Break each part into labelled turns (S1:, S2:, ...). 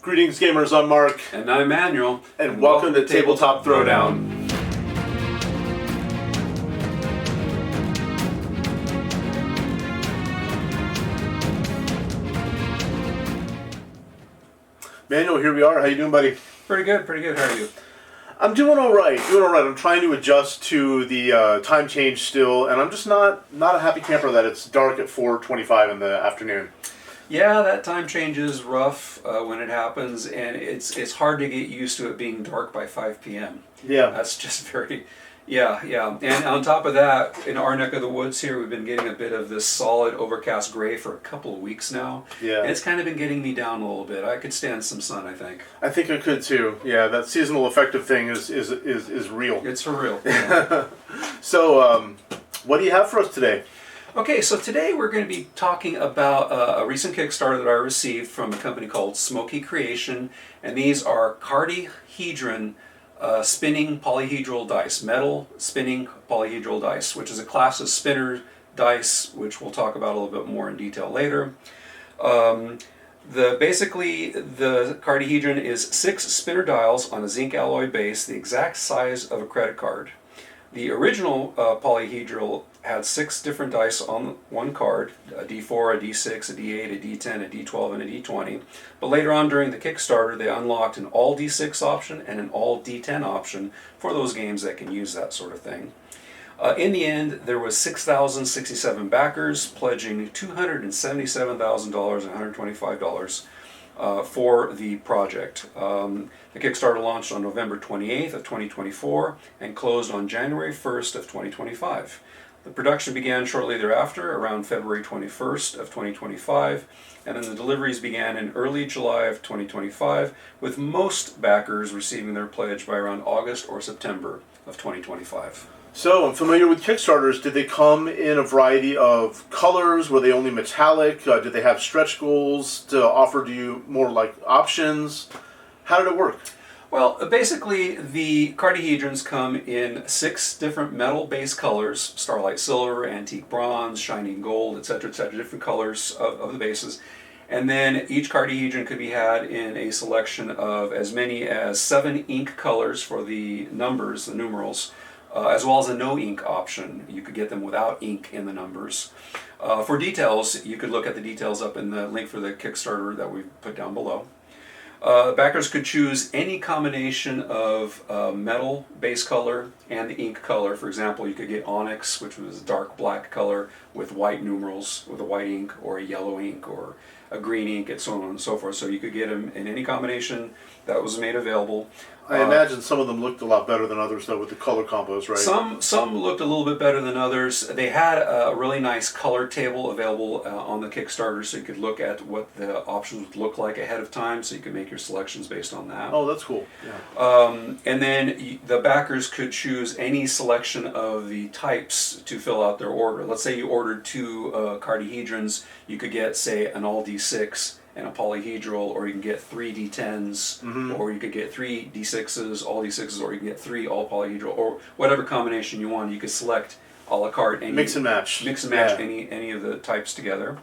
S1: Greetings, gamers. I'm Mark.
S2: And I'm Manuel.
S1: And welcome to Tabletop Throwdown. Manuel, here we are. How you doing, buddy?
S2: Pretty good. How are you?
S1: I'm doing all right. I'm trying to adjust to the time change still, and I'm just not a happy camper that it's dark at 4:25 in the afternoon.
S2: Yeah, that time change is rough when it happens, and it's hard to get used to it being dark by 5 p.m.
S1: Yeah.
S2: That's just very... Yeah. And on top of that, in our neck of the woods here, we've been getting a bit of this solid overcast gray for a couple of weeks now.
S1: Yeah.
S2: And it's kind of been getting me down a little bit. I could stand some sun, I think.
S1: I think I could too. Yeah, that seasonal affective thing is real.
S2: It's for real. Yeah.
S1: So, what do you have for us today?
S2: Okay, so today we're going to be talking about a recent Kickstarter that I received from a company called SmokyCreation, and these are Cardyhedron spinning polyhedral dice, metal spinning polyhedral dice, which is a class of spinner dice, which we'll talk about a little bit more in detail later. Basically, the Cardyhedron is 6 spinner dials on a zinc alloy base, the exact size of a credit card. The original polyhedral had 6 different dice on one card, a D4, a D6, a D8, a D10, a D12, and a D20. But later on during the Kickstarter, they unlocked an all D6 option and an all D10 option for those games that can use that sort of thing. In the end, there was 6,067 backers pledging $277,000 and $125 for the project. The Kickstarter launched on November 28th of 2024 and closed on January 1st of 2025. The production began shortly thereafter, around February 21st of 2025, and then the deliveries began in early July of 2025, with most backers receiving their pledge by around August or September of 2025.
S1: So, I'm familiar with Kickstarters. Did they come in a variety of colors? Were they only metallic? Did they have stretch goals to offer to you more like options? How did it work?
S2: Well, basically, the Cardyhedrons come in 6 different metal base colors: starlight silver, antique bronze, shining gold, etc., different colors of the bases. And then each Cardyhedron could be had in a selection of as many as 7 ink colors for the numbers, the numerals, as well as a no ink option. You could get them without ink in the numbers. For details, you could look at the details up in the link for the Kickstarter that we've put down below. Backers could choose any combination of metal base color and the ink color. For example, you could get onyx, which was a dark black color with white numerals, with a white ink, or a yellow ink, or a green ink, and so on and so forth. So you could get them in any combination that was made available.
S1: I imagine some of them looked a lot better than others, though, with the color combos, right?
S2: Some looked a little bit better than others. They had a really nice color table available on the Kickstarter, so you could look at what the options would look like ahead of time, so you could make your selections based on that.
S1: Oh, that's cool. Yeah.
S2: And then the backers could choose any selection of the types to fill out their order. Let's say you ordered 2 Cardyhedrons, you could get, say, an all D6 and a polyhedral, or you can get 3 D10s, or you could get 3 D6s, all D6s, or you can get 3 all polyhedral, or whatever combination you want. You could select a la carte.
S1: Mix and match.
S2: Yeah. any of the types together.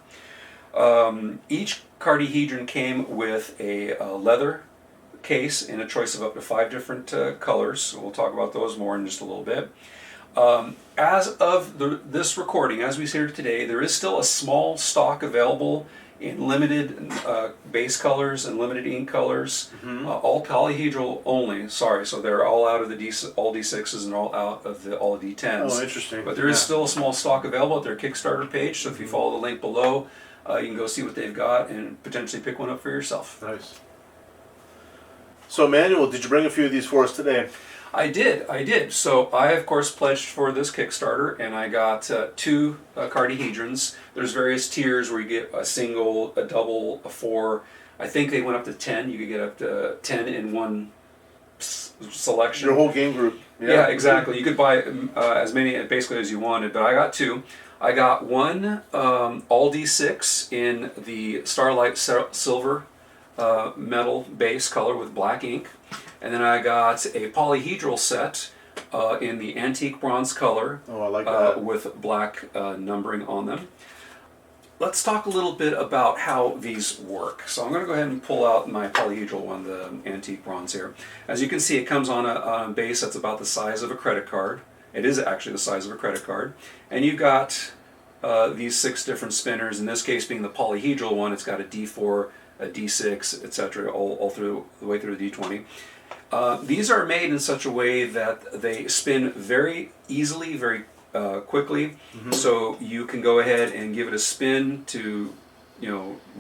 S2: Each Cardyhedron came with a leather case in a choice of up to 5 different colors. So we'll talk about those more in just a little bit. As of this recording, as we see here today, there is still a small stock available in limited base colors and limited ink colors, all polyhedral only. Sorry, so they're all out of the all D6s and all out of all the D10s.
S1: Oh, interesting.
S2: But there is still a small stock available at their Kickstarter page, so if you follow the link below, you can go see what they've got and potentially pick one up for yourself.
S1: Nice. So, Manuel, did you bring a few of these for us today?
S2: I did. So I, of course, pledged for this Kickstarter, and I got 2 Cardyhedrons. There's various tiers where you get a single, a double, a 4. I think they went up to 10. You could get up to 10 in one selection.
S1: Your whole game group.
S2: Yeah, exactly. You could buy as many basically as you wanted, but I got 2. I got 1 all D6 in the starlight silver metal base color with black ink. And then I got a polyhedral set in the antique bronze color.
S1: Oh, I like that.
S2: With black numbering on them. let's talk a little bit about how these work. So I'm going to go ahead and pull out my polyhedral one, the antique bronze here. As you can see, it comes on a base that's about the size of a credit card. It is actually the size of a credit card. And you've got these 6 different spinners. In this case, being the polyhedral one, it's got a D4, a D6, etc., all through the way through the D20. These are made in such a way that they spin very easily, very quickly. So you can go ahead and give it a spin to,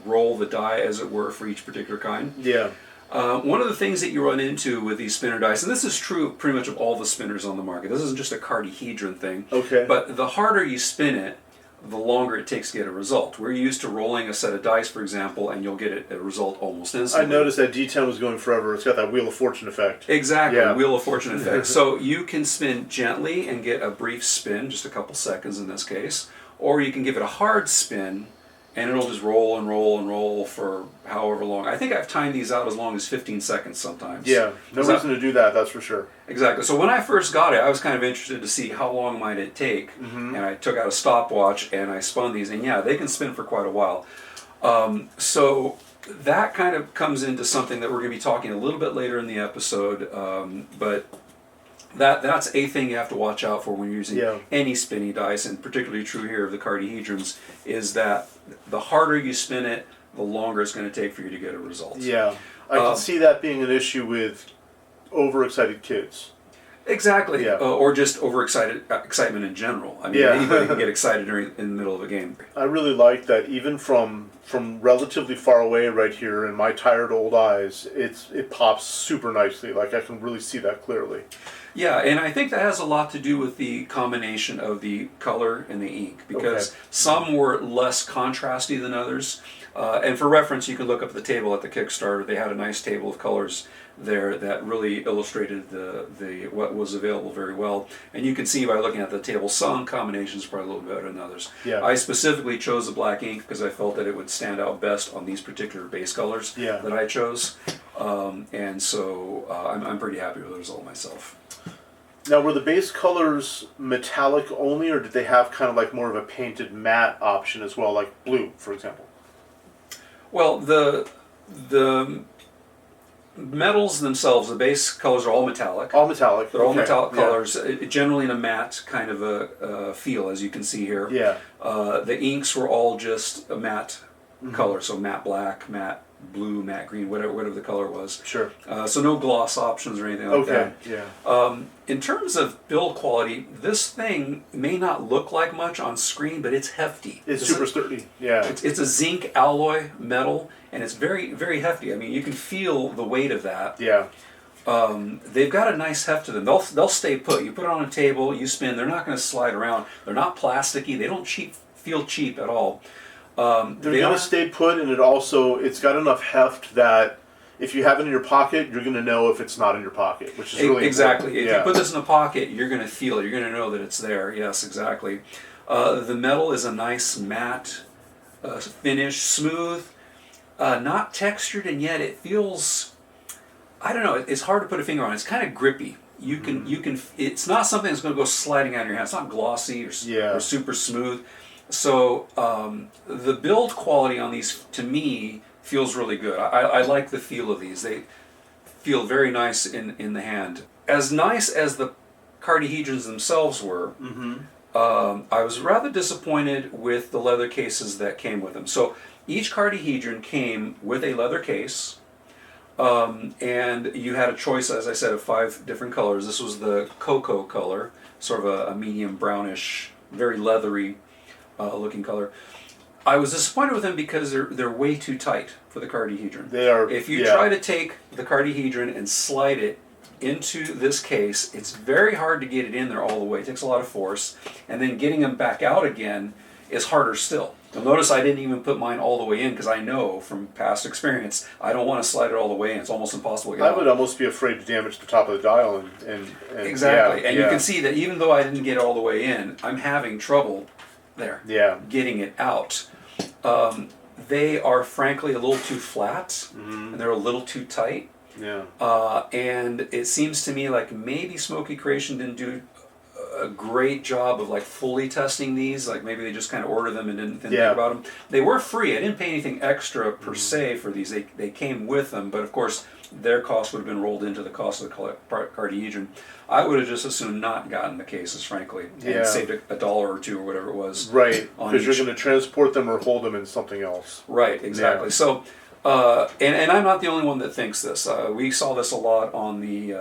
S2: roll the die, as it were, for each particular kind.
S1: Yeah.
S2: One of the things that you run into with these spinner dice, and this is true pretty much of all the spinners on the market, this isn't just a Cardyhedron thing,
S1: Okay.
S2: but the harder you spin it, the longer it takes to get a result. We're used to rolling a set of dice, for example, and you'll get a result almost instantly.
S1: I noticed that D10 was going forever. It's got that Wheel of Fortune effect.
S2: Exactly,
S1: Yeah.
S2: Wheel of Fortune effect. So you can spin gently and get a brief spin, just a couple seconds in this case, or you can give it a hard spin, and it'll just roll and roll and roll for however long. I think I've timed these out as long as 15 seconds sometimes.
S1: Yeah, no reason to do that, that's for sure.
S2: Exactly. So when I first got it, I was kind of interested to see how long might it take, and I took out a stopwatch and I spun these, and yeah, they can spin for quite a while. So that kind of comes into something that we're going to be talking a little bit later in the episode, but that's a thing you have to watch out for when you're using any spinny dice, and particularly true here of the Cardyhedrons, is that the harder you spin it, the longer it's going to take for you to get a result.
S1: Yeah, I can see that being an issue with overexcited kids.
S2: Exactly,
S1: Yeah.
S2: Or just excitement in general. I mean, anybody can get excited in the middle of a game.
S1: I really like that even from relatively far away right here in my tired old eyes, it pops super nicely. Like I can really see that clearly.
S2: Yeah, and I think that has a lot to do with the combination of the color and the ink, because some were less contrasty than others. And for reference, you can look up the table at the Kickstarter. They had a nice table of colors there that really illustrated the what was available very well. And you can see by looking at the table, some combinations are probably a little better than others.
S1: Yeah.
S2: I specifically chose the black ink because I felt that it would stand out best on these particular base colors that I chose. And so I'm pretty happy with the result myself.
S1: Now, were the base colors metallic only, or did they have kind of like more of a painted matte option as well, like blue, for example?
S2: Well, the metals themselves, the base colors are all metallic.
S1: All metallic.
S2: They're all metallic colors, generally in a matte kind of a feel, as you can see here.
S1: Yeah.
S2: The inks were all just a matte color, so matte black, matte blue, matte green, whatever the color was.
S1: Sure.
S2: So no gloss options or anything like that.
S1: Yeah.
S2: In terms of build quality, this thing may not look like much on screen, but it's hefty.
S1: It's super sturdy. Yeah.
S2: It's a zinc alloy metal, and it's very, very hefty. I mean, you can feel the weight of that.
S1: Yeah.
S2: They've got a nice heft to them. They'll stay put. You put it on a table, you spin. They're not going to slide around. They're not plasticky. They don't feel cheap at all.
S1: They're going to stay put, and it's got enough heft that if you have it in your pocket, you're going to know if it's not in your pocket, which is really
S2: exactly.
S1: important.
S2: If you put this in a pocket, you're going to feel it. You're going to know that it's there. Yes, exactly. The metal is a nice matte finish, smooth, not textured, and yet it feels, I don't know, it's hard to put a finger on. It's kind of grippy. You can. It's not something that's going to go sliding out of your hand. It's not glossy or super smooth. So the build quality on these, to me, feels really good. I like the feel of these. They feel very nice in the hand. As nice as the Cardyhedrons themselves were, I was rather disappointed with the leather cases that came with them. So each Cardyhedron came with a leather case, and you had a choice, as I said, of 5 different colors. This was the cocoa color, sort of a medium brownish, very leathery looking color. I was disappointed with them because they're way too tight for the Cardyhedron.
S1: They are.
S2: If you try to take the Cardyhedron and slide it into this case, it's very hard to get it in there all the way. It takes a lot of force, and then getting them back out again is harder still. You'll notice I didn't even put mine all the way in because I know from past experience I don't want to slide it all the way in. It's almost impossible to get out.
S1: I would almost be afraid to damage the top of the dial and
S2: exactly. And you can see that even though I didn't get it all the way in, I'm having trouble getting it out. They are frankly a little too flat, and they're a little too tight.
S1: Yeah.
S2: And it seems to me like maybe SmokyCreation didn't do a great job of like fully testing these. Like maybe they just kind of ordered them and didn't think
S1: Yeah.
S2: about them. They were free. I didn't pay anything extra per se for these. They came with them, but of course their cost would have been rolled into the cost of the Cardyhedron. I would have just as soon not gotten the cases, frankly, and
S1: Yeah.
S2: saved a dollar or two or whatever it was.
S1: Right,
S2: on
S1: because you're
S2: each.
S1: going to transport them or hold them in something else.
S2: Right, exactly.
S1: Yeah.
S2: So, and I'm not the only one that thinks this. We saw this a lot on the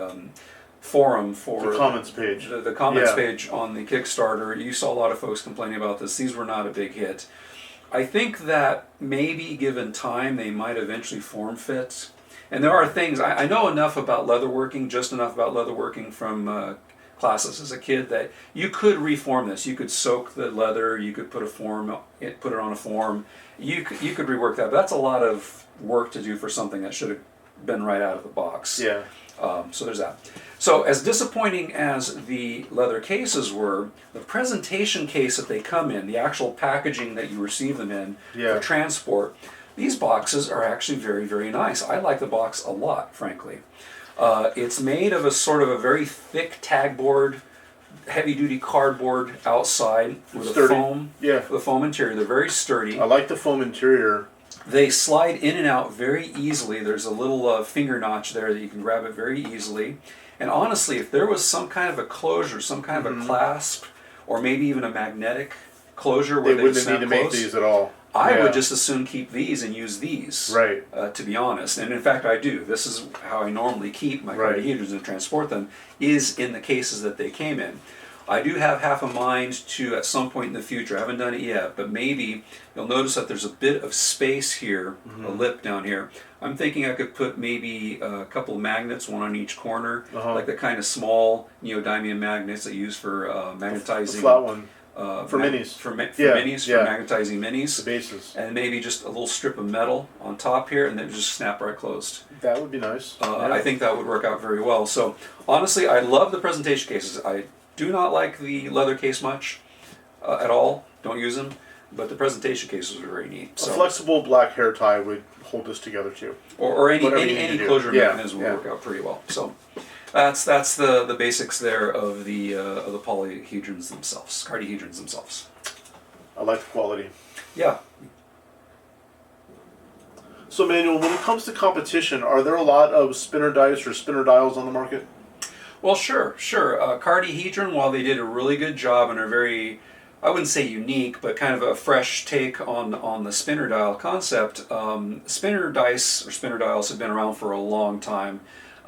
S2: forum for
S1: The comments page.
S2: The comments
S1: Yeah.
S2: page on the Kickstarter. You saw a lot of folks complaining about this. These were not a big hit. I think that maybe given time, they might eventually form fit. And there are things, I know enough about leatherworking, just enough about leatherworking from classes as a kid, that you could reform this. You could soak the leather, you could put it on a form, you could rework that. But that's a lot of work to do for something that should have been right out of the box.
S1: Yeah.
S2: So there's that. So as disappointing as the leather cases were, the presentation case that they come in, the actual packaging that you receive them in
S1: Yeah.
S2: for transport, these boxes are actually very, very nice. I like the box a lot, frankly. It's made of a sort of a very thick tagboard, heavy-duty cardboard outside with a
S1: Sturdy.
S2: foam,
S1: Yeah.
S2: with a foam interior. They're very sturdy.
S1: I like the foam interior.
S2: They slide in and out very easily. There's a little finger notch there that you can grab it very easily. And honestly, if there was some kind of a closure, some kind of a clasp, or maybe even a magnetic closure where
S1: They
S2: they
S1: wouldn't
S2: snap
S1: need to make
S2: close,
S1: these at all.
S2: I
S1: Yeah.
S2: would just as soon keep these and use these,
S1: Right.
S2: to be honest. And in fact, I do. This is how I normally keep my
S1: Right.
S2: Cardyhedrons and transport them, is in the cases that they came in. I do have half a mind to, at some point in the future, I haven't done it yet, but maybe you'll notice that there's a bit of space here, a lip down here. I'm thinking I could put maybe a couple of magnets, one on each corner, like the kind of small neodymium magnets that you use for magnetizing.
S1: The flat one. For
S2: mag-
S1: minis.
S2: For
S1: Yeah,
S2: minis,
S1: yeah.
S2: for magnetizing minis.
S1: The bases.
S2: And maybe just a little strip of metal on top here, and then just snap right closed.
S1: That would be nice. Yeah.
S2: I think that would work out very well. So honestly, I love the presentation cases. I do not like the leather case much at all. Don't use them. But the presentation cases are very neat.
S1: A
S2: So,
S1: flexible black hair tie would hold this together too.
S2: or any
S1: whatever you need
S2: any
S1: to do.
S2: closure
S1: Yeah,
S2: mechanism will
S1: yeah.
S2: work out pretty well. So that's the basics there of the polyhedrons themselves, Cardyhedrons themselves.
S1: I like the quality.
S2: Yeah.
S1: So Manuel, when it comes to competition, are there a lot of spinner dice or spinner dials on the market?
S2: Well, sure. Cardyhedron, while they did a really good job and are very, I wouldn't say unique, but kind of a fresh take on the spinner dial concept, spinner dice or spinner dials have been around for a long time.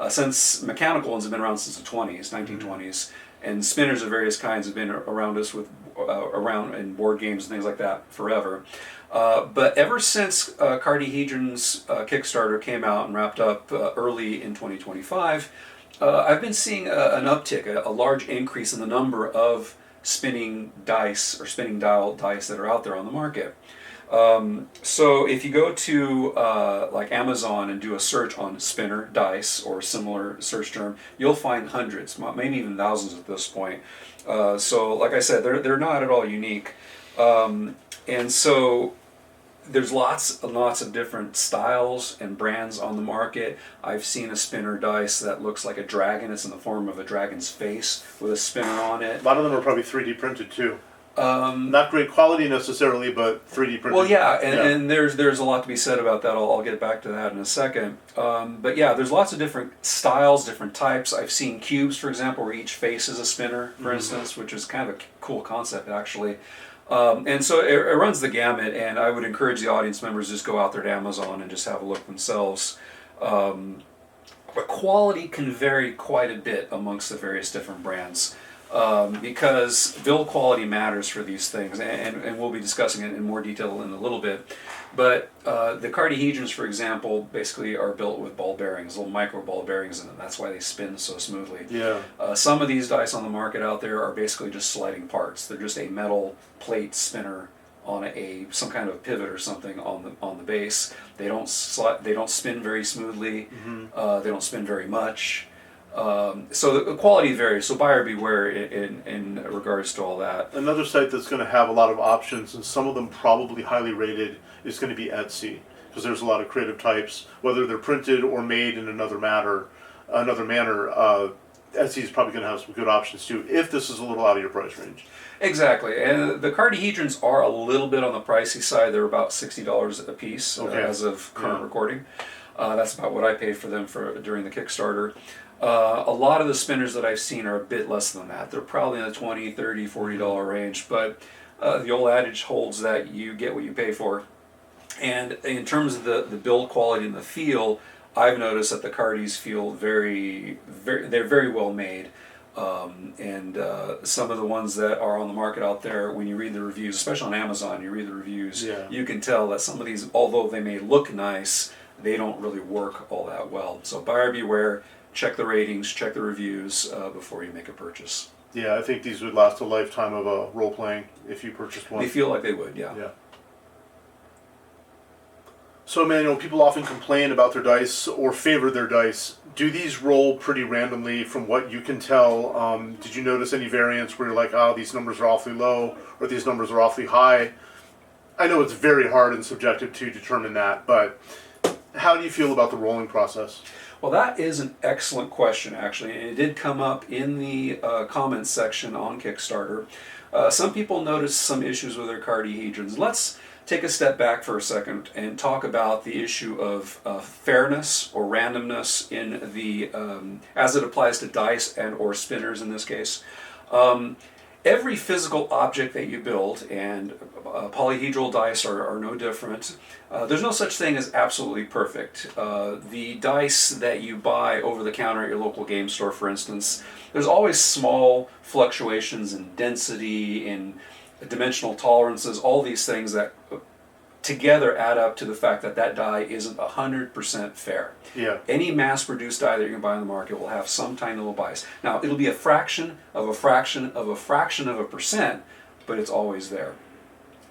S2: Since mechanical ones have been around since the 20s, 1920s, and spinners of various kinds have been around us around in board games and things like that forever. But ever since Cardyhedron's Kickstarter came out and wrapped up early in 2025, I've been seeing an uptick, a large increase in the number of spinning dice or spinning dial dice that are out there on the market. So if you go to like Amazon and do a search on spinner dice or similar search term, you'll find hundreds, maybe even thousands at this point. So like I said, they're not at all unique. And so there's lots and lots of different styles and brands on the market. I've seen a spinner dice that looks like a dragon. It's in the form of a dragon's face with a spinner on it.
S1: A lot of them are probably 3D printed too. Not great quality necessarily, but 3D printed.
S2: Well, yeah, and there's a lot to be said about that. I'll get back to that in a second. But yeah, there's lots of different styles, different types. I've seen cubes, for example, where each face is a spinner, for instance, which is kind of a cool concept, actually. And so it runs the gamut, and I would encourage the audience members to just go out there to Amazon and just have a look themselves. But quality can vary quite a bit amongst the various different brands. Because build quality matters for these things, and we'll be discussing it in more detail in a little bit. But the Cardyhedrons, for example, basically are built with ball bearings, little micro ball bearings in them. That's why they spin so smoothly.
S1: Yeah.
S2: Some of these dice on the market out there are basically just sliding parts. They're just a metal plate spinner on some kind of pivot or something on the base. They don't spin very smoothly. They don't spin very much. So the quality varies. So buyer beware in regards to all that.
S1: Another site that's going to have a lot of options, and some of them probably highly rated, is going to be Etsy, because there's a lot of creative types, whether they're printed or made in another manner. as he's probably going to have some good options too, if this is a little out of your price range.
S2: Exactly, and the Cardyhedrons are a little bit on the pricey side. They're about $60 a piece as of current recording. That's about what I paid for them during the Kickstarter. A lot of the spinners that I've seen are a bit less than that. They're probably in the $20, $30, $40 range, but the old adage holds that you get what you pay for. And in terms of the build quality and the feel, I've noticed that the Cardys feel they're very well made. And some of the ones that are on the market out there, when you read the reviews, especially on Amazon, you read the reviews, you can tell that some of these, although they may look nice, they don't really work all that well. So buyer beware, check the ratings, check the reviews before you make a purchase.
S1: Yeah, I think these would last a lifetime of role-playing if you purchased one.
S2: They feel like they would, yeah.
S1: So, Manuel, people often complain about their dice or favor their dice. Do these roll pretty randomly from what you can tell? Did you notice any variance where you're like, oh, these numbers are awfully low or these numbers are awfully high? I know it's very hard and subjective to determine that, but how do you feel about the rolling process?
S2: Well, that is an excellent question, actually, and it did come up in the comments section on Kickstarter. Some people noticed some issues with their Cardyhedrons. Let's take a step back for a second and talk about the issue of fairness or randomness in the as it applies to dice and or spinners in this case. Every physical object that you build, and polyhedral dice are no different, there's no such thing as absolutely perfect. The dice that you buy over the counter at your local game store, for instance, there's always small fluctuations in density, in dimensional tolerances, all these things that together add up to the fact that that die isn't 100% fair.
S1: Yeah.
S2: Any mass-produced die that you can buy on the market will have some tiny little bias. Now, it'll be a fraction of a fraction of a fraction of a percent, but it's always there.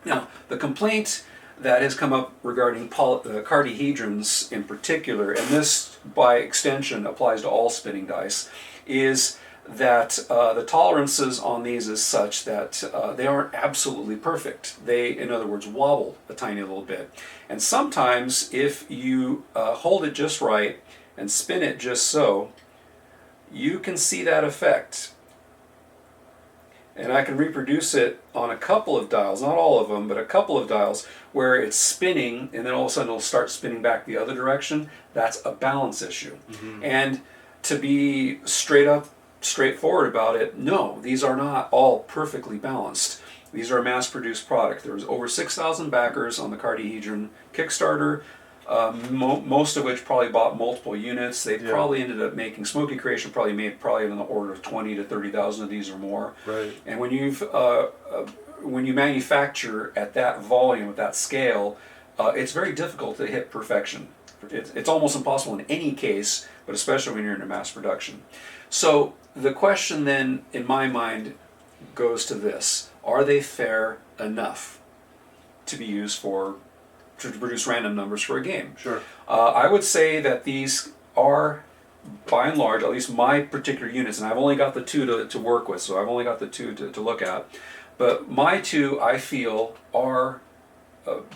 S2: Now, the complaint that has come up regarding the Cardyhedrons in particular, and this by extension applies to all spinning dice, is that the tolerances on these is such that they aren't absolutely perfect. They, in other words, wobble a tiny little bit. And sometimes if you hold it just right and spin it just so, you can see that effect. And I can reproduce it on a couple of dials, not all of them, but a couple of dials, where it's spinning and then all of a sudden it'll start spinning back the other direction. That's a balance issue. And to be straightforward about it, no, these are not all perfectly balanced. These are a mass-produced product. There's over 6,000 backers on the Cardyhedron Kickstarter, most of which probably bought multiple units. They probably ended up making, SmokyCreation probably made in the order of 20 to 30,000 of these or more.
S1: Right.
S2: And when you manufacture at that volume, at that scale, it's very difficult to hit perfection. It's almost impossible in any case, but especially when you're in mass production. So the question then, in my mind, goes to this. Are they fair enough to be used to produce random numbers for a game?
S1: Sure.
S2: I would say that these are, by and large, at least my particular units, and I've only got the two to work with, so I've only got the two to look at, but my two, I feel, are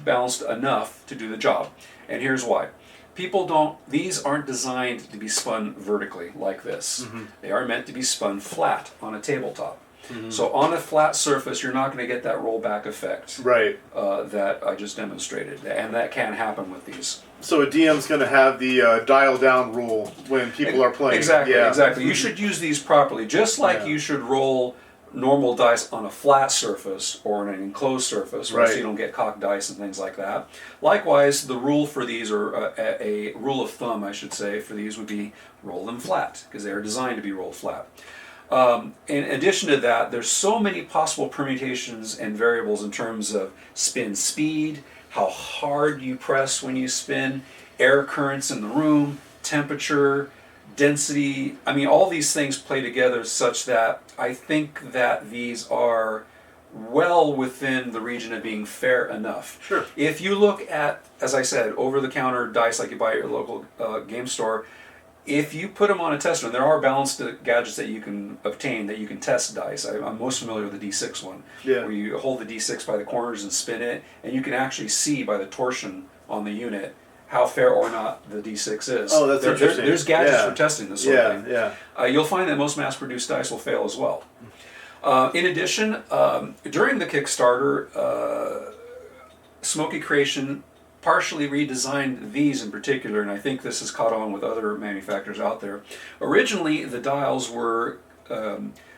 S2: balanced enough to do the job. And here's why. These aren't designed to be spun vertically like this. They are meant to be spun flat on a tabletop. So on a flat surface, you're not going to get that rollback effect that I just demonstrated. And that can happen with these. So
S1: a DM's going to have the dial down rule when people are playing.
S2: Exactly. You should use these properly, just like you should roll normal dice on a flat surface or on an enclosed surface, so you don't get cocked dice and things like that. Likewise, the rule for these, or a rule of thumb, I should say, for these would be roll them flat, because they are designed to be rolled flat. In addition to that, there's so many possible permutations and variables in terms of spin speed, how hard you press when you spin, air currents in the room, temperature, density. I mean, all these things play together such that I think that these are well within the region of being fair enough.
S1: Sure.
S2: If you look at, as I said, over-the-counter dice like you buy at your local game store, if you put them on a tester, and there are balanced gadgets that you can obtain that you can test dice. I'm most familiar with the D6 one, where you hold the D6 by the corners and spin it, and you can actually see by the torsion on the unit how fair or not the D6 is.
S1: Oh, that's interesting.
S2: There's gadgets
S1: Yeah.
S2: for testing this sort of thing.
S1: Yeah.
S2: You'll find that most mass-produced dice will fail as well. In addition, during the Kickstarter, SmokyCreation partially redesigned these in particular, and I think this has caught on with other manufacturers out there. Originally, the dials were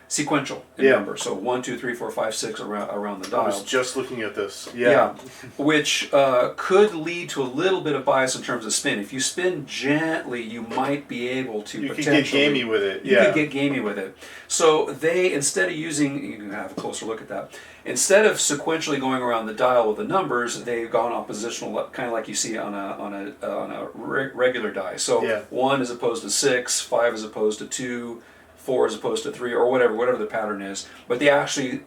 S2: sequential in number, so 1, 2, 3, 4, 5, 6 around the dial.
S1: I was just looking at this. Yeah.
S2: Which could lead to a little bit of bias in terms of spin. If you spin gently, you might be able to
S1: You
S2: potentially...
S1: could get gamey with it.
S2: You could get gamey with it. So they, instead of using... You can have a closer look at that. Instead of sequentially going around the dial with the numbers, they've gone oppositional, kind of like you see on a regular die. So 1 as opposed to 6, 5 as opposed to 2, 4 as opposed to 3, or whatever the pattern is. But they actually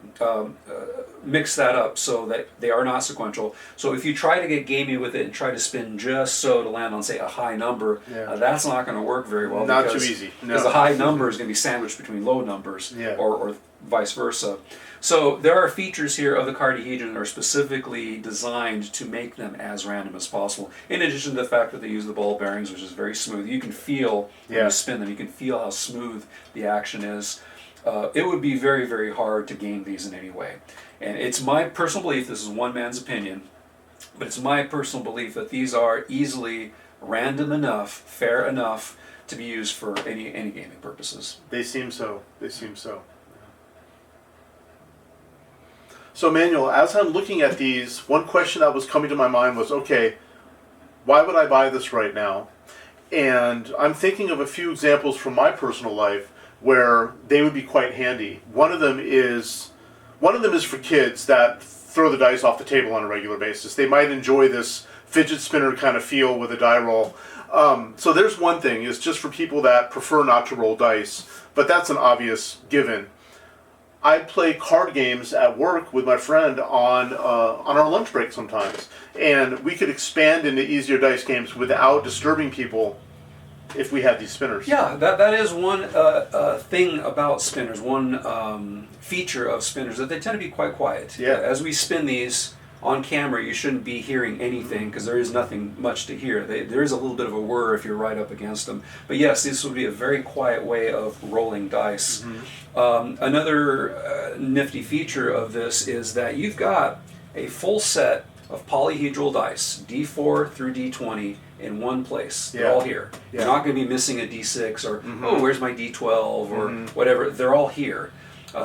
S2: mix that up so that they are not sequential. So if you try to get gamey with it and try to spin just so to land on, say, a high number, that's not going to work very well.
S1: Not too easy. No.
S2: Because the high number is going to be sandwiched between low numbers, or vice versa. So there are features here of the Cardyhedron that are specifically designed to make them as random as possible. In addition to the fact that they use the ball bearings, which is very smooth. You can feel when you spin them, you can feel how smooth the action is. It would be very, very hard to game these in any way. And it's my personal belief, this is one man's opinion, but it's my personal belief that these are easily random enough, fair enough to be used for any gaming purposes.
S1: They seem so. They seem so. So, Manuel, as I'm looking at these, one question that was coming to my mind was, okay, why would I buy this right now? And I'm thinking of a few examples from my personal life where they would be quite handy. One of them is for kids that throw the dice off the table on a regular basis. They might enjoy this fidget spinner kind of feel with a die roll. So there's one thing, is just for people that prefer not to roll dice, but that's an obvious given. I play card games at work with my friend on our lunch break sometimes, and we could expand into easier dice games without disturbing people if we had these spinners.
S2: Yeah, that is one thing about spinners, one feature of spinners, that they tend to be quite quiet.
S1: Yeah.
S2: As we spin these on camera, you shouldn't be hearing anything because there is nothing much to hear. There is a little bit of a whir if you're right up against them. But yes, this would be a very quiet way of rolling dice. Another nifty feature of this is that you've got a full set of polyhedral dice, D4 through D20, in one place. They're all here. You're not going to be missing a D6 or, oh, where's my D12 or whatever. They're all here.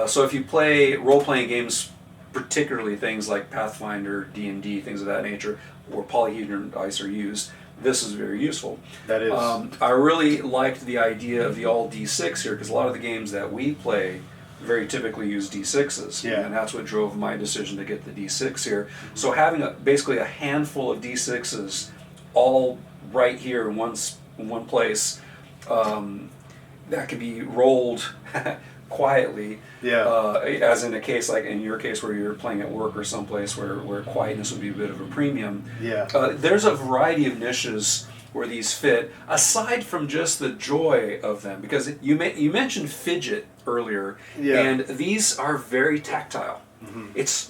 S2: So if you play role-playing games, particularly things like Pathfinder, D&D, things of that nature, where polyhedron dice are used, this is very useful.
S1: That is.
S2: I really liked the idea of the all D6 here, because a lot of the games that we play very typically use D6s, and that's what drove my decision to get the D6 here. So having basically a handful of D6s all right here in one place, that can be rolled quietly, as in a case like in your case where you're playing at work or someplace where quietness would be a bit of a premium. There's a variety of niches where these fit, aside from just the joy of them, because you mentioned fidget earlier, and these are very tactile.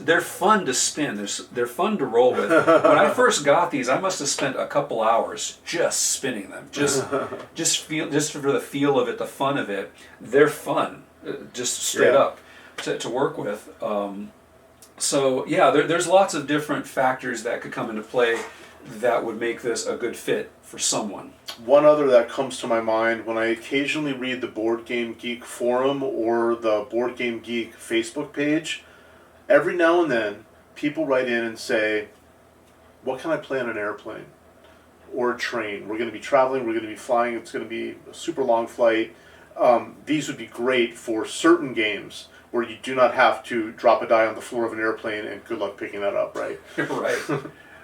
S2: They're fun to spin. They're fun to roll with. When I first got these, I must have spent a couple hours just spinning them, just for the feel of it, the fun of it. They're fun, just straight up to work with. So yeah, there's lots of different factors that could come into play that would make this a good fit for someone.
S1: One other that comes to my mind, when I occasionally read the Board Game Geek forum or the Board Game Geek Facebook page, every now and then people write in and say, what can I play on an airplane or a train? We're going to be traveling, we're going to be flying, it's going to be a super long flight. These would be great for certain games where you do not have to drop a die on the floor of an airplane and good luck picking that up, right?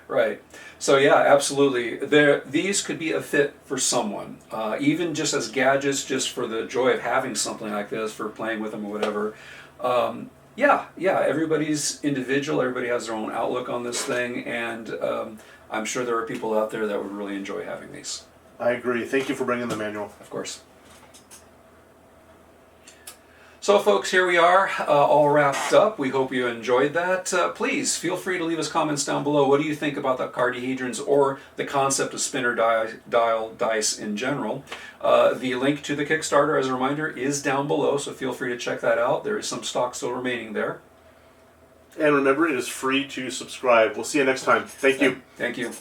S2: Right. So yeah, absolutely. These could be a fit for someone, even just as gadgets, just for the joy of having something like this, for playing with them or whatever. Everybody's individual. Everybody has their own outlook on this thing, and I'm sure there are people out there that would really enjoy having these.
S1: I agree. Thank you for bringing the manual.
S2: Of course. So folks, here we are, all wrapped up. We hope you enjoyed that. Please feel free to leave us comments down below. What do you think about the Cardyhedrons or the concept of spinner dial dice in general? The link to the Kickstarter, as a reminder, is down below, so feel free to check that out. There is some stock still remaining there.
S1: And remember, it is free to subscribe. We'll see you next time. Thank you.
S2: Thank you.